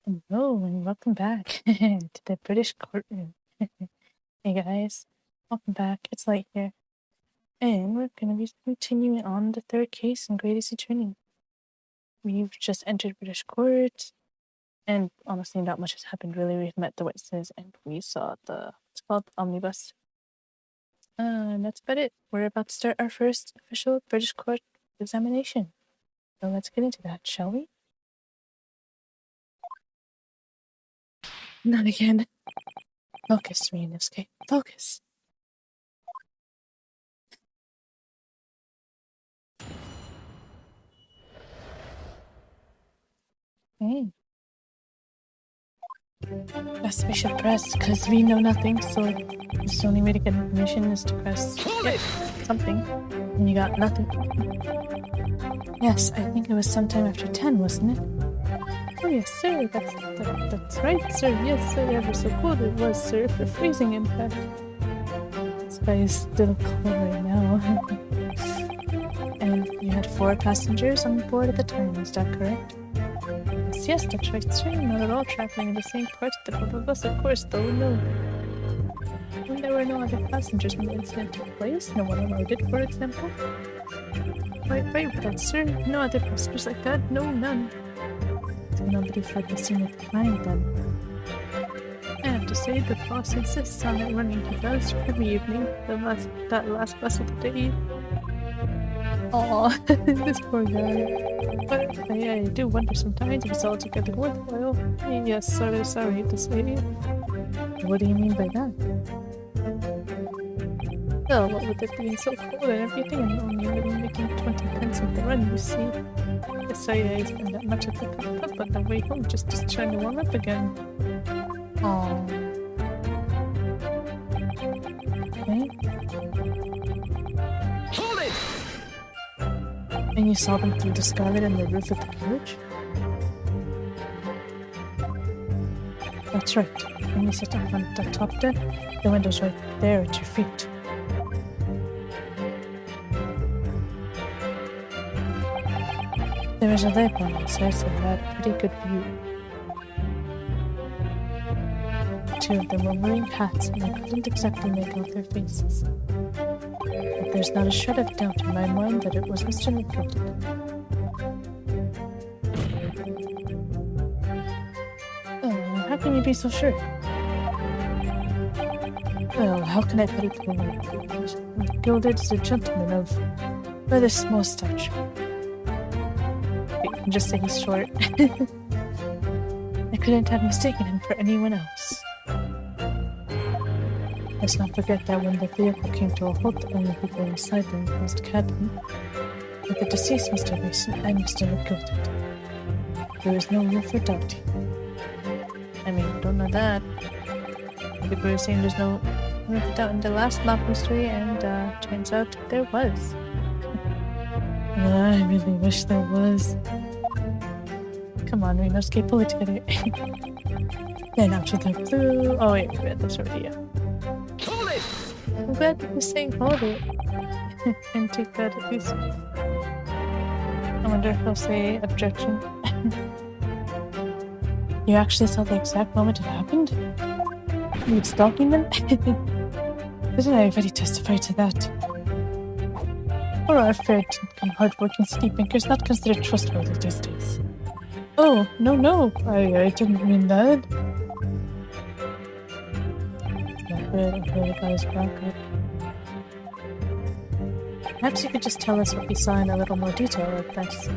Hello and welcome back to the British courtroom. Hey guys, welcome back. It's Light here, and we're gonna be continuing on the third case in Great Eastern Training. We've just entered British court, and honestly, not much has happened really. We've met the witnesses, and we saw it's called omnibus. And that's about it. We're about to start our first official British court examination. So let's get into that, shall we? Not again. Focus, Ryunosuke. Focus. Hey. Yes, we should press, because we know nothing, so the only way to get information is to press something, and you got nothing. Yes, I think it was sometime after 10, wasn't it? Oh yes, sir, that's right, sir. Yes, sir, ever so cold it was, sir, for freezing, in fact. The sky is still cold right now. And you had 4 passengers on board at the time, is that correct? Yes, that's right, sir. Not at all traveling in the same part of the group of us, of course, though, no. When there were no other passengers when the incident took place, no one alerted, for example? Right with that, sir. No other passengers like that? No, none. So nobody fled the scene at the time, then. I have to say, the boss insists on it running. He does every evening. That last bus of the day. Aw, this poor guy. But I do wonder sometimes if it's altogether worthwhile. Yes, sorry to say. What do you mean by that? Well, what with it being so cold and everything, and only really making 20 pence with the run, you see. Yes, I spend that much at the pub, but the way home just trying to warm up again. Aww. Okay. Hold it! And you saw them through the skylight and the roof of the carriage? That's right. When you sit up on the top deck, the window's right there at your feet. There was a lamp on it, so I had a pretty good view. 2 of them were wearing hats, and I couldn't exactly make out their faces. But there's not a shred of doubt in my mind that it was Mr. McGilden. Oh, how can you be so sure? Well, how can I put it plainly? McGilden is a gentleman of rather small stature. You can just say he's short. I couldn't have mistaken him for anyone else. Let's not forget that when the vehicle came to a halt, the only people inside the enclosed cabin were the deceased Mr. Mason and Mr. McGilden. There was no room for doubt. I mean, don't know that. People were saying there's no room for doubt in the last mob mystery, and turns out there was. I really wish there was. Come on, Ryunosuke, pull it together. Then out of the blue. Oh wait, that's already Hold it! I'm glad that you're saying hold it. And take that at least. I wonder if he'll say objection. You actually saw the exact moment it happened? You were stalking them? Didn't I already testify to that? Or are fair and hard-working city bankers not considered trustworthy these days? Oh, no, I didn't mean that. Okay, the guy's back up. Perhaps you could just tell us what you saw in a little more detail, if that's...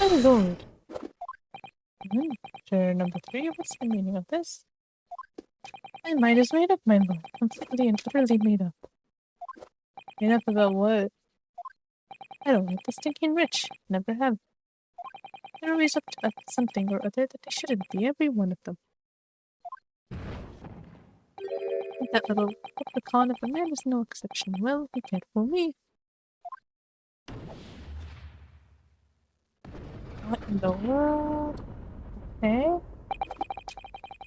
Oh lord! Sure, number 3, what's the meaning of this? My mind is made up, my lord. Completely and utterly made up. Made up about what? I don't like the stinking rich. Never have. They're always up to something or other that they shouldn't be, every one of them. That little leprechaun of a man is no exception. Well, he can't fool me. What in the world? Okay.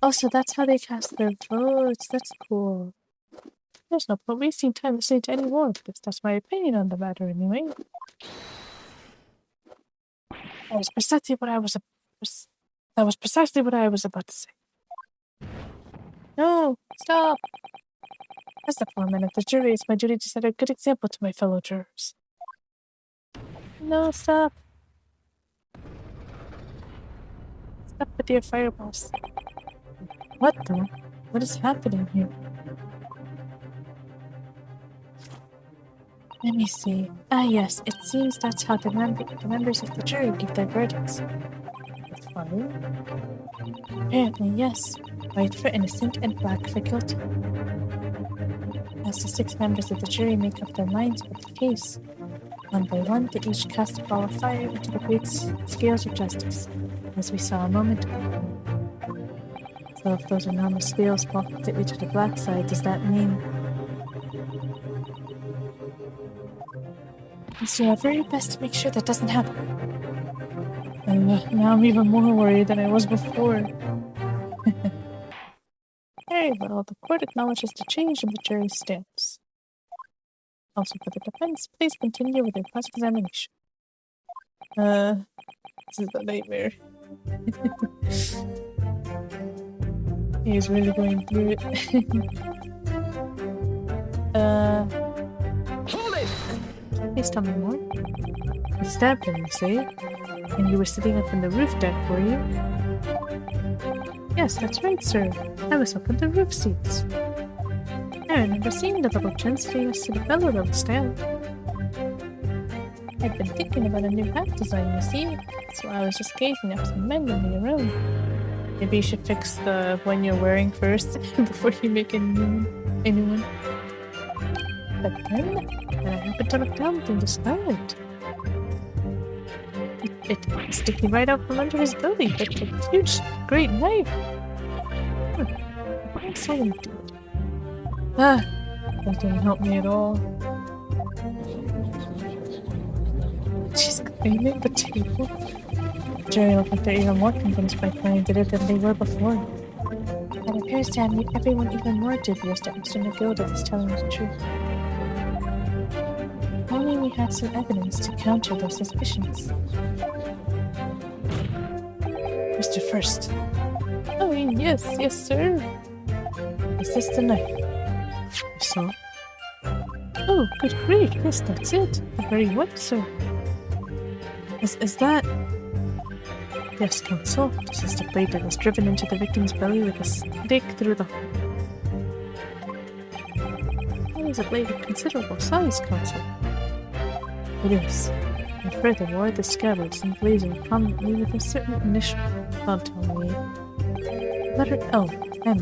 Oh, so that's how they cast their votes. That's cool. There's no point wasting time listening to any more of this. That's my opinion on the matter, anyway. That is precisely what I was That was precisely what I was about to say. No, stop! As the foreman of the jury, it's my duty to set a good example to my fellow jurors. No, stop. Stop with your fireballs. What the? What is happening here? Let me see. Ah, yes, it seems that's how the members of the jury give their verdicts. Fire? Apparently, yes. White for innocent and black for guilty. As the 6 members of the jury make up their minds about the case, one by one, they each cast a ball of fire into the great scales of justice, as we saw a moment ago. So if those enormous scales fall completely to the black side, does that mean... Let's do our very best to make sure that doesn't happen. And now I'm even more worried than I was before. Very well, the court acknowledges the change in the jury's stance. Also for the defense, please continue with your cross-examination. This is a nightmare. He's really going through it. Hold it! Please tell me more. You stabbed him, you say? And you were sitting up on the roof deck, were you? Yes, that's right, sir. I was up on the roof seats. I remember seeing the double chins famous to the fellow level style. I'd been thinking about a new hat design, you see, so I was just gazing up some men in the room. Maybe you should fix the one you're wearing first before you make a new one. But then, when I happened to look down through the skylight, it came sticking right out from under his belly, but a huge, great knife. I saw him do it. Ah, that didn't help me at all. She's cleaning the table. The jury look like they're even more convinced by Klein did it than they were before. It appears to have made everyone even more dubious that Mr. McGilda is telling the truth. If only we had some evidence to counter their suspicions. Mr. First. Oh, yes, sir. Is this the knife? If so. Oh, good grief, yes, that's it. The very one, sir. Is that... Yes, counsel. This is the blade that was driven into the victim's belly like a stake through the heart. That is a blade of considerable size, counsel. It is. And furthermore, the scabbard is emblazoned prominently with a certain initial. Don't tell me. Letter L. M.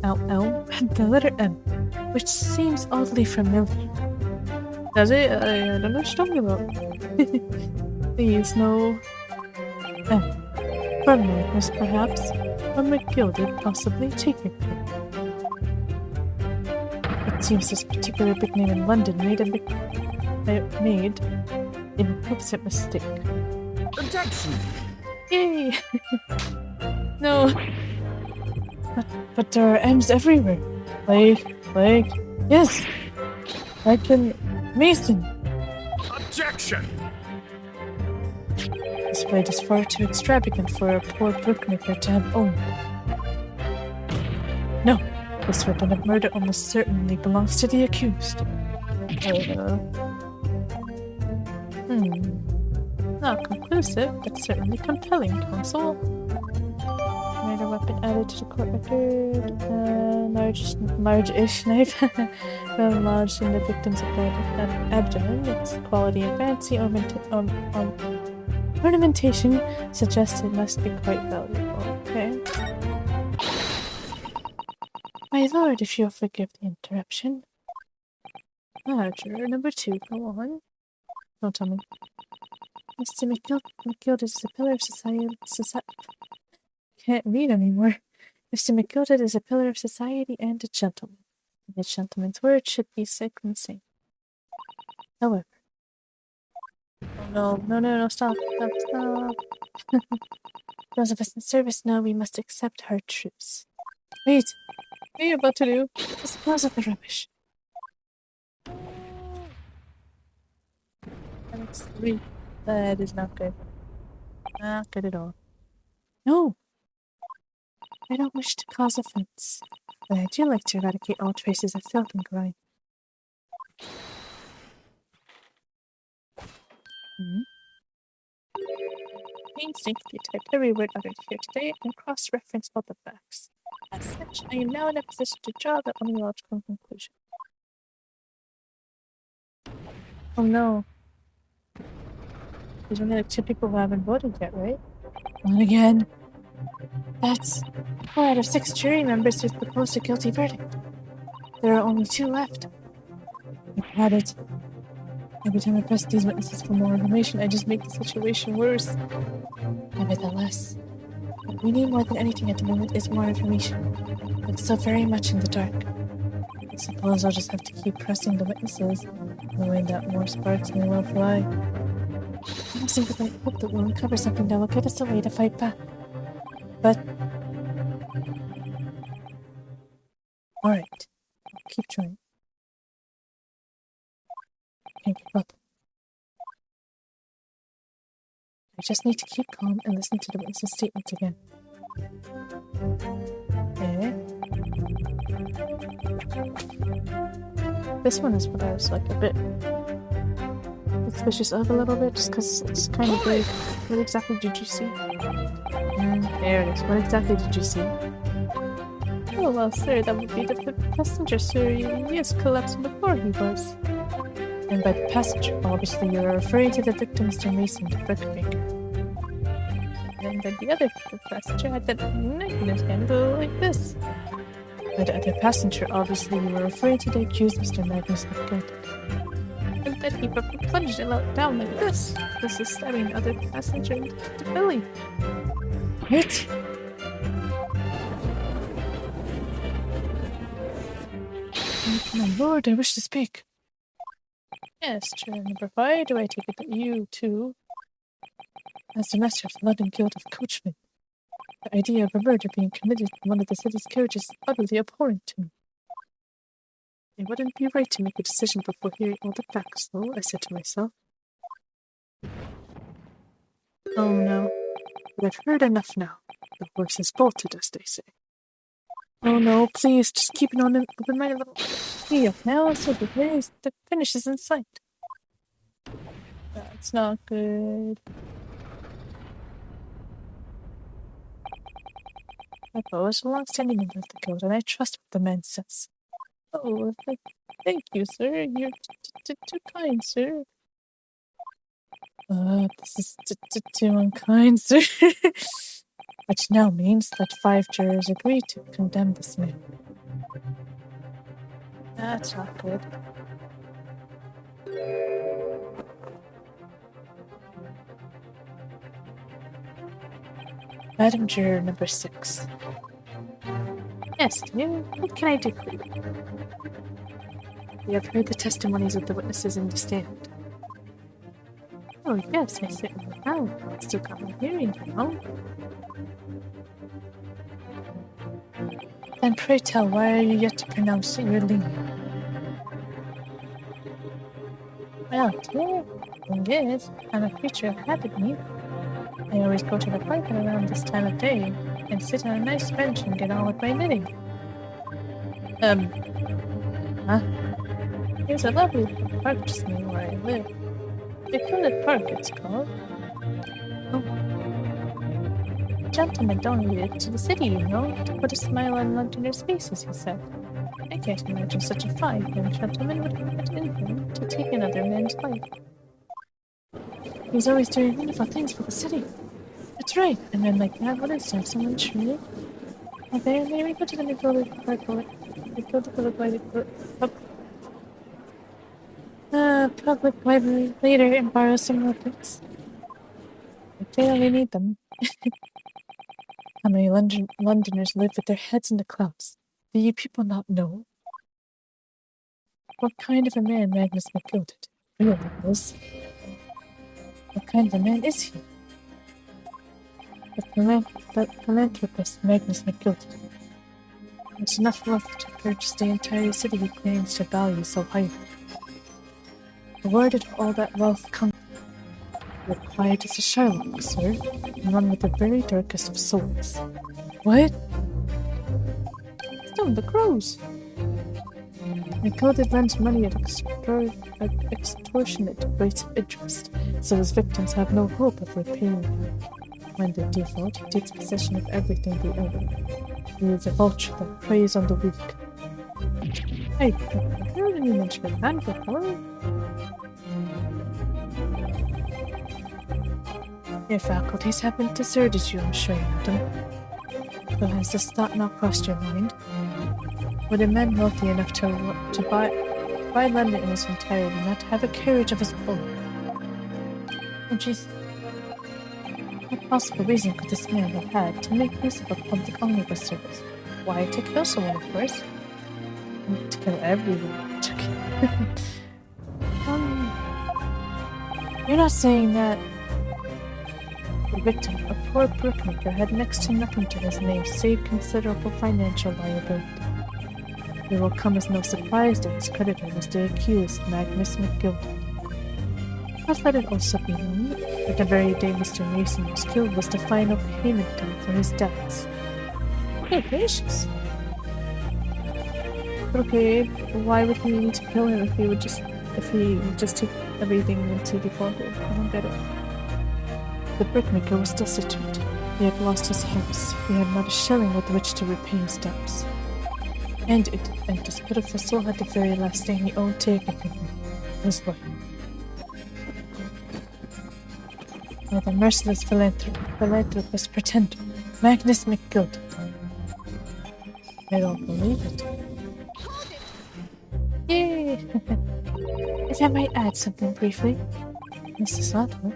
L. The letter M, which seems oddly familiar. Does it? I don't know what you're talking about. Please, no. M. From Magnus, perhaps. Or McGilded, possibly. Take your pick. It seems this particular big name in London made an opposite mistake. Objection! Yay! No. But there are M's everywhere. Like, yes! Like in Mason. Objection! This blade is far too extravagant for a poor bookmaker to have owned. No, this weapon of murder almost certainly belongs to the accused. Not conclusive, but certainly compelling, counsel. Murder weapon added to the court record. Large-ish knife. Well lodged in the victim's abdomen. Its quality and fancy ornamentation suggests it must be quite valuable. Okay. My lord, if you'll forgive the interruption. Juror number 2, go on. Don't tell me. Mr. McGilded is a pillar of society. Can't read anymore. Mr. McGilded is a pillar of society and a gentleman. And a gentleman's word should be sick and sane. However. Oh, no, stop. Those of us in service know we must accept hard truths. Wait! What are you about to do? Dispose of the rubbish. That's 3. That is not good. Not good at all. No! I don't wish to cause offense, but I do like to eradicate all traces of filth and grime. Painstakingly typed every word uttered here today and cross-reference all the facts. As such, I am now in a position to draw the only logical conclusion. Oh no. There's only like 2 people who haven't voted yet, right? Not again. That's 4 out of 6 jury members who've proposed a guilty verdict. There are only 2 left. I had it. Every time I press these witnesses for more information, I just make the situation worse. Nevertheless, what we need more than anything at the moment is more information. It's so very much in the dark. I suppose I'll just have to keep pressing the witnesses, knowing that more sparks may well fly. I'm simply hope that we'll uncover something that will give us a way to fight back. But... alright. Keep trying. Can't keep up. I just need to keep calm and listen to the witness's statements again. Okay. This one is what I was like a bit suspicious of a little bit, just because it's kind of vague. What exactly did you see? And there it is. What exactly did you see? Oh well, sir, that would be the passenger, sir. He is collapsing before he was. And by the passenger, obviously you are referring to the victim, Mr. Mason, the brickmaker. And then the other passenger had that knife in his hand, like this. By the other passenger, obviously you were referring to the accused, Mr. Magnus McGill. And then he plunged it down like this. This is stabbing the other passenger in the belly. What? My lord, I wish to speak. Yes, juror number 5, do I take it that you, too, as the master of the London Guild of Coachmen, the idea of a murder being committed in one of the city's carriages is utterly abhorrent to me. It wouldn't be right to make a decision before hearing all the facts, though, I said to myself. Oh no, but I've heard enough now. The horse is bolted, as they say. Oh no, please, just keep it on open my little heel. Now so the finish is in sight. That's not good. My bow is a long-standing member of the guild, and I trust what the man says. Oh, thank you, sir. You're too kind, sir. This is too unkind, sir. Which now means that 5 jurors agree to condemn this man. That's not good. Madam Juror number 6. Yes, dear. What can I do for you? You have heard the testimonies of the witnesses in the stand. Oh, yes, I certainly have. I still got my hearing, you know. Then pray tell, why are you yet to pronounce your lien? Well, dear, the thing is, I'm a creature of habit, me. I always go to the park around this time of day and sit on a nice bench and get on with my knitting. Huh? There's a lovely park just near where I live. Victoria Park, it's called. Oh. Gentlemen donated to the city, you know, to put a smile on Londoners' faces, he said. I can't imagine such a fine young gentleman would have it in him to take another man's life. He's always doing wonderful things for the city. That's right, a man like that wouldn't serve someone truly. Now there, may we go to the public library later and borrow some more books. I clearly need them. How many Londoners live with their heads in the clouds? Do you people not know? What kind of a man Magnus McGilded really is? What kind of a man is he? The philanthropist Magnus McGilded. There's enough wealth to purchase the entire city he claims to value so highly. But where did all that wealth come from? Required is a Sherlock, sir, and one with the very darkest of souls. What? Stone the crows. McGill lends money at extortionate rates of interest, so his victims have no hope of repaying him. When they default, he takes possession of everything they own. He is a vulture that preys on the weak. Hey, I heard you mention a hand before. Your faculties haven't deserted you, I'm sure you know them. So has this thought not crossed your mind? Would a man wealthy enough to buy London in its entirety not have a carriage of his own? Oh jeez. What possible reason could this man have had to make use of a public omnibus service? Why to kill someone, of course? To kill everyone. You're not saying that the victim, a poor brickmaker, had next to nothing to his name save considerable financial liability. It will come as no surprise that his creditor was the accused Magnus McGilden. But let it also be known that the very day Mr. Mason was killed was the final payment date for his debts. Good gracious! Okay, why would he need to kill him if he would just take everything into default? I don't get it. The brickmaker was destitute. He had lost his house. He had not a shilling with which to repay his debts. And this pitiful soul had the very last thing he owned taken from him, his life. By the merciless philanthropist pretender, Magnus McGilden. I don't believe it. Yay! If I might add something briefly, Mrs. Otwell.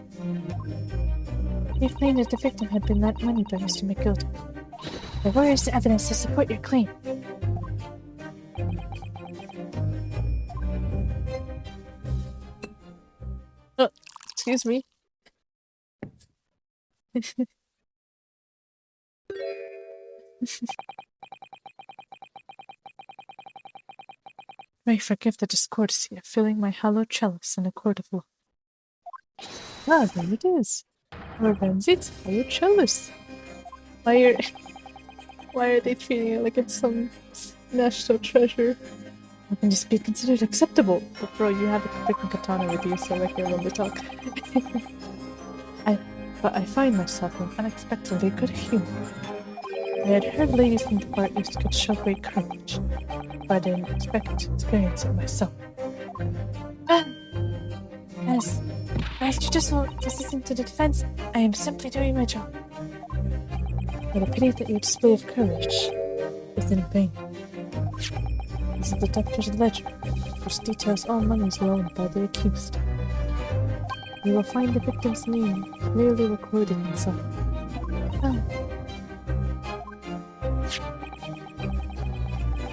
You claimed that the victim had been lent money by Mr. McGilden. But where is the evidence to support your claim? Oh, excuse me. May forgive the discourtesy of filling my hollow chalice in a court of law. Ah, there it is. Lorenzi's hollow chalice. Why are they treating it like it's some national treasure? How can this be considered acceptable? But bro, you have a freaking katana with you, so like you're allowed to talk. But I find myself in unexpectedly good humor. I had heard ladies from the Far East could show great courage, but I didn't expect to experience it myself. As judicial assistant to the defense, I am simply doing my job. But I pity that your display of courage is in vain. This is the doctor's ledger, which details all monies loaned by the accused. You will find the victim's name clearly recorded inside.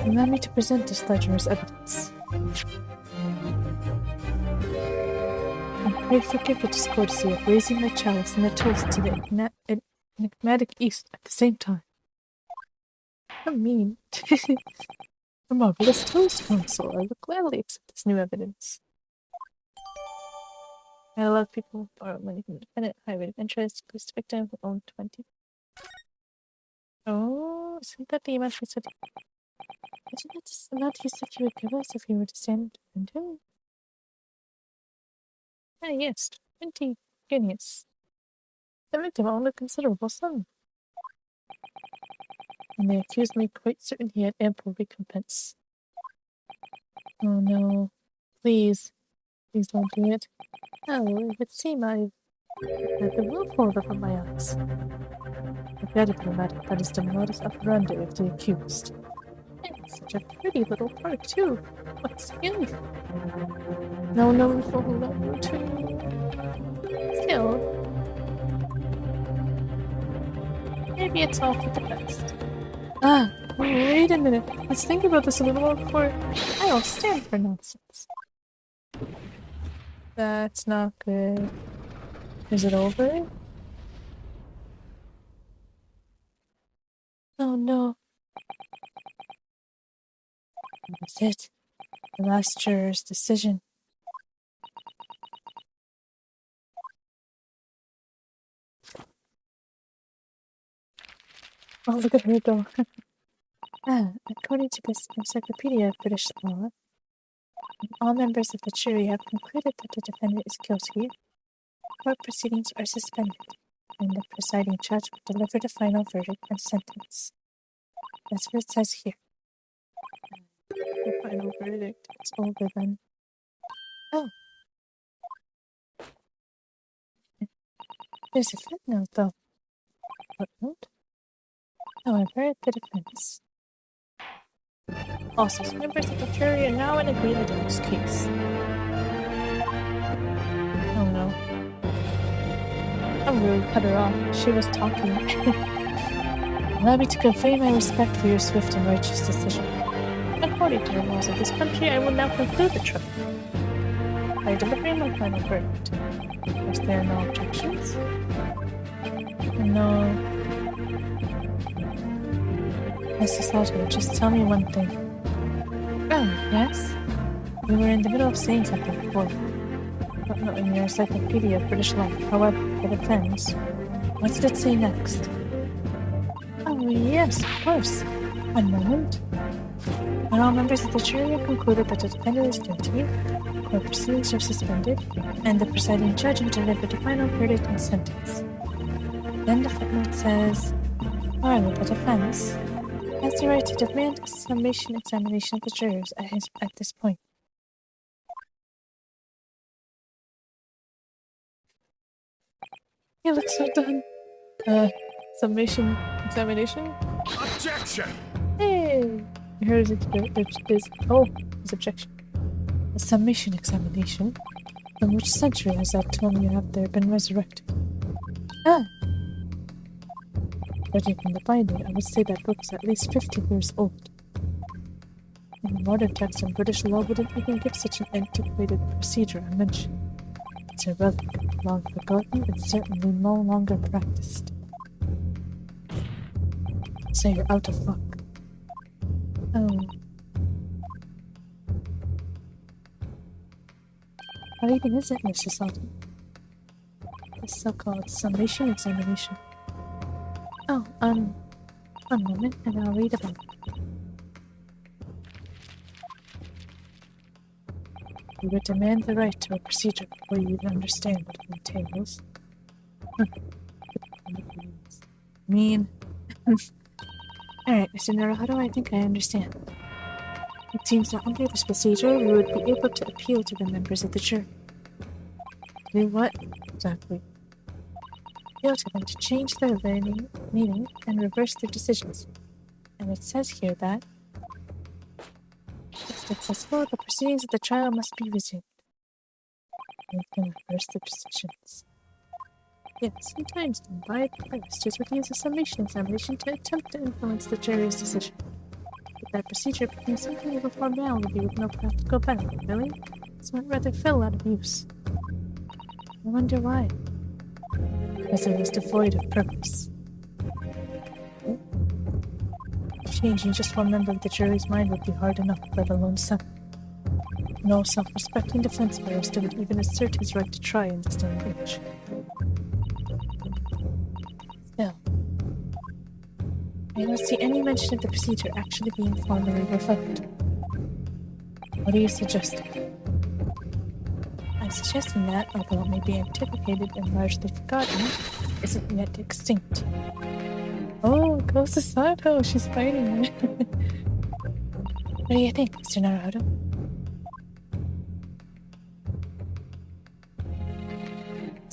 Allow me to present this ledger as evidence. And pray forgive the discourtesy of raising my chalice in a toast to the enigmatic East at the same time. I mean, a marvelous toast, counsel. I will gladly accept this new evidence. I allow people to borrow money from the defendant, high rate of interest, increase the victim who owned 20. Oh, isn't that the amount he said? Isn't that the amount he said he would give us if he were to stand and defend him? Ah, yes, 20 guineas. The victim owned a considerable sum. And they accused me quite certain he had ample recompense. Oh no. Please. Please don't do it. Oh, it would seem I've had the wolf hold over my eyes. Regrettably, madam, that is the modus operandi of the accused. And it's such a pretty little park, too. What skill! No, too. Still, maybe it's all for the best. Ah, wait a minute. Let's think about this a little more before I don't stand for nonsense. That's not good. Is it over? Oh no. That's it. The last juror's decision. Oh, look at her go. According to this Encyclopedia of British Law, all members of the jury have concluded that the defendant is guilty. Court proceedings are suspended, and the presiding judge will deliver the final verdict and sentence. That's what it says here. The final verdict. It's over then. Oh. There's a footnote, though. Footnote? However, the defense. Also, members of the jury are now in agreement in this case. Oh no. I really cut her off. She was talking. Allow me to convey my respect for your swift and righteous decision. According to the laws of this country, I will now conclude the trial by delivering my final verdict. Was there no objections? No. Mrs. Otto, just tell me one thing. Oh, yes? You were in the middle of saying something before. Not in your Encyclopedia of British Law. However, the defense. What did it say next? Oh, yes, of course. One moment. When all members of the jury have concluded that the defendant is guilty, court proceedings are suspended, and the presiding judge will deliver the final verdict and sentence. Then the footnote says, however, the defense has the right to demand a summation examination of the jurors at this point. He looks so done. Summation examination? Objection! Hey! Here's his objection. A summation examination? From which century has that tomb you have there been resurrected? Judging from the binding, I would say that book is at least 50 years old. In modern texts in British law wouldn't even give such an antiquated procedure a mention. It's a relic, long forgotten, and certainly no longer practiced. So you're out of luck. Oh. What even is it, Mrs. Sultan? The so-called summation examination. Oh, one moment, and I'll read about it. You would demand the right to a procedure before you even understand what it entails. Mean. Alright, Mr. Naruhodo, I think I understand. It seems that under this procedure, you would be able to appeal to the members of the jury. Do what? Exactly. Appeal to them to change their meaning and reverse their decisions. And it says here that if successful, the proceedings of the trial must be resumed. And can reverse their decisions. Yet, sometimes by barristers would use a summation examination to attempt to influence the jury's decision. But that procedure became something of a formality with no practical benefit, really. So it rather fell out of use. I wonder why. Because it was devoid of purpose. Changing just one member of the jury's mind would be hard enough, let alone some. No self-respecting defense barrister would even assert his right to try in this day and age. Still, I don't see any mention of the procedure actually being formally revoked. What are you suggesting? I'm suggesting that, although it may be antiquated and largely forgotten, isn't yet extinct. Oh, goes to Sato. She's fighting. What do you think, Mr. Naruhodo?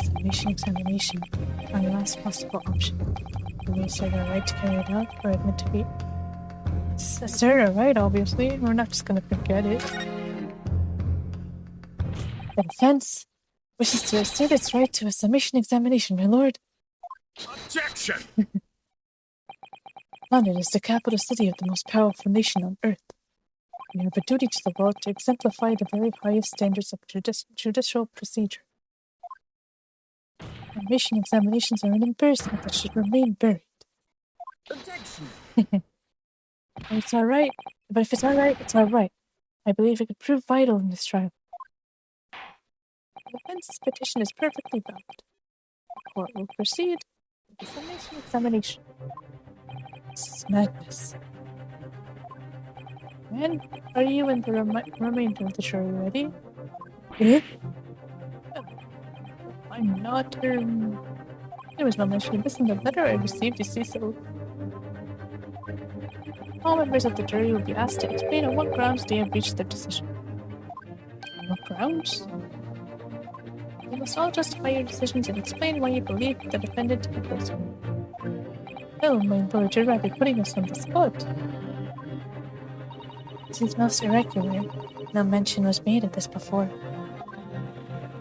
Summation examination, our last possible option. Do we assert our right to carry it out, or admit to be... Assert our right, obviously. We're not just gonna forget it. The defense wishes to assert its right to a summation examination, my lord. Objection! London is the capital city of the most powerful nation on earth. We have a duty to the world to exemplify the very highest standards of judicial procedure. Summation examinations are an embarrassment that should remain buried. Objection! It's alright, but if it's alright, it's alright. I believe it could prove vital in this trial. The defense's petition is perfectly valid. The court will proceed with the summation examination. This is madness. And are you and the remainder of the jury ready? Eh? I'm not, There was no mention of this in the letter I received, you see, so all members of the jury will be asked to explain on what grounds they have reached their decision. What grounds? You must all justify your decisions and explain why you believe the defendant to be guilty. Oh, my lord, you're rather putting us on the spot. This is most irregular. No mention was made of this before.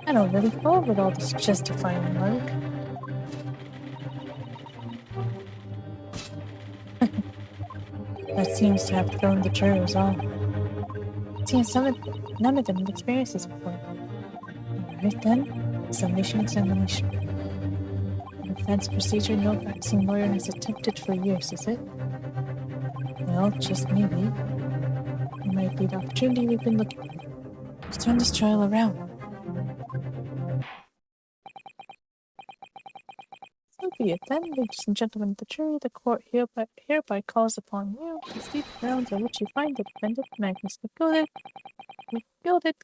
I don't really follow with all this justifying, Mark. That seems to have thrown the jurors off. Seems none of them have experienced this before. Alright then, summation examination. A defense procedure no practicing lawyer has attempted for years, is it? Well, just maybe. It might be the opportunity we've been looking for. To turn this trial around. So be it then, ladies and gentlemen of the jury, the court hereby calls upon you to state the grounds on which you find the defendant, Magnus McGilded,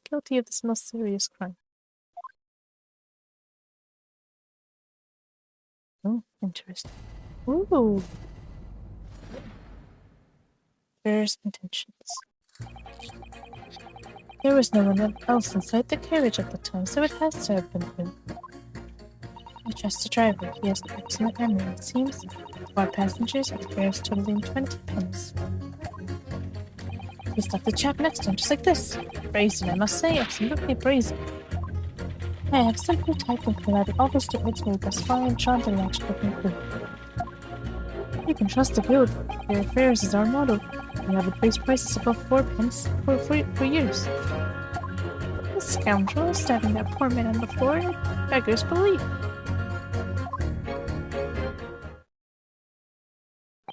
guilty of this most serious crime. Oh, interesting. Ooh. Jurors' intentions. There was no one else inside the carriage at the time, so it has to have been him. I trust the driver. He has an excellent memory, it seems. 4 passengers with fares totaling 20 pence. He stuck the chap next to him, just like this. Brazen, I must say, absolutely brazen. I have simply typed and provided all the statements made thus far and drawn the logical conclusion. You can trust the guild. Fair fares is our motto. We haven't raised prices above 4 pence for years. This scoundrel is stabbing that poor man on the floor beggars belief.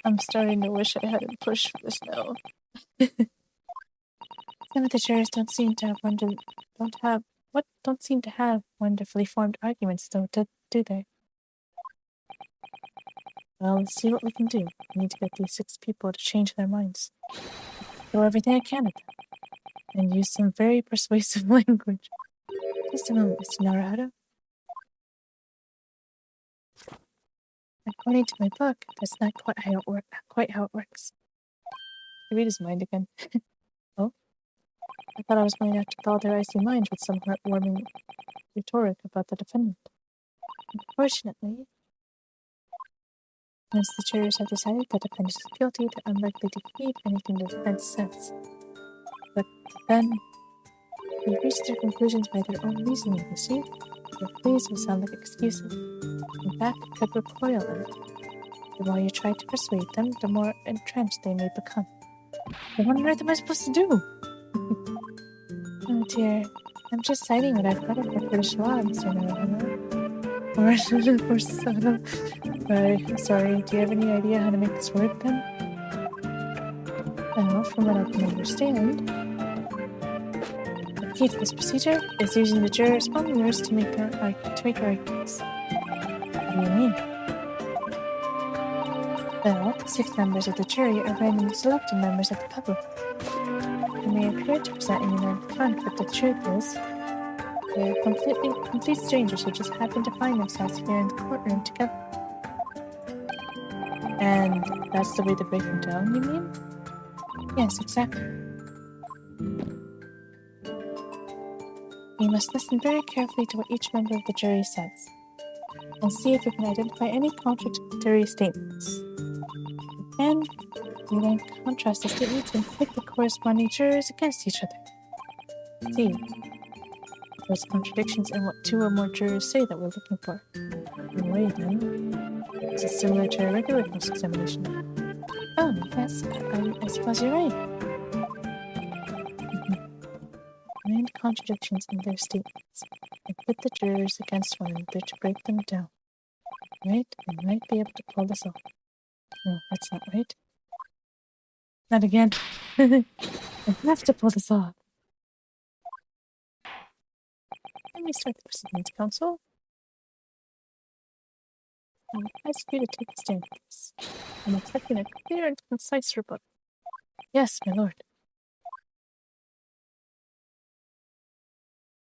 I'm starting to wish I hadn't pushed for this now. Some of the jurors don't seem to have wonderfully formed arguments, though, do they? Well, let's see what we can do. We need to get these 6 people to change their minds. Throw everything I can at them. And use some very persuasive language. Just a moment, Mr. Naruto. According to my book, that's not quite how it works. I read his mind again. Oh? I thought I was going to have to thaw their icy minds with some heartwarming rhetoric about the defendant. Unfortunately, once the jurors have decided the defendant is guilty, they're unlikely to believe anything the defense says. But then, they reach their conclusions by their own reasoning, you see? Their pleas will sound like excuses. In fact, it could recoil them. The more you try to persuade them, the more entrenched they may become. What on earth am I supposed to do? Oh dear, I'm just citing what I've read of the British law, Mr. Naruto. Right, sorry, do you have any idea how to make this work then? Well, from what I can understand, the key to this procedure is using the jurors' own words to make arguments. What do you mean? Well, the 6 members of the jury are randomly selected members of the public. They may appear to present an united front, but the truth is, they are complete strangers who just happen to find themselves here in the courtroom together. And that's the way to break them down, you mean? Yes, exactly. We must listen very carefully to what each member of the jury says, and see if we can identify any contradictory statements. And we then contrast the statements and pit the corresponding jurors against each other. See, there's contradictions in what 2 or more jurors say that we're looking for. In a way, then, this is similar to a regular cross-examination. Oh, yes, I suppose you're right. Find contradictions in their statements and pit the jurors against one another to break them down. Right? We might be able to pull this off. No, that's not right. Not again. I have to pull this off. Let me start the proceedings, counsel. I ask you to take a stand, please. I'm expecting a clear and concise rebuttal. Yes, my lord.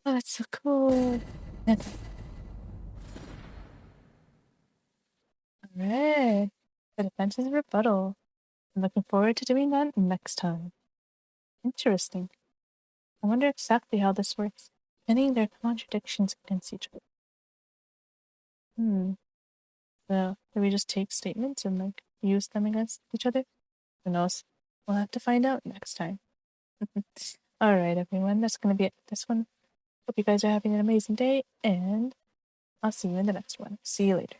Oh, that's so cool. Alright. The defense's rebuttal. I'm looking forward to doing that next time. Interesting. I wonder exactly how this works. Pinning their contradictions against each other. So, do we just take statements and like use them against each other? Who knows? We'll have to find out next time. Alright, everyone, that's gonna be it for this one. Hope you guys are having an amazing day, and I'll see you in the next one. See you later.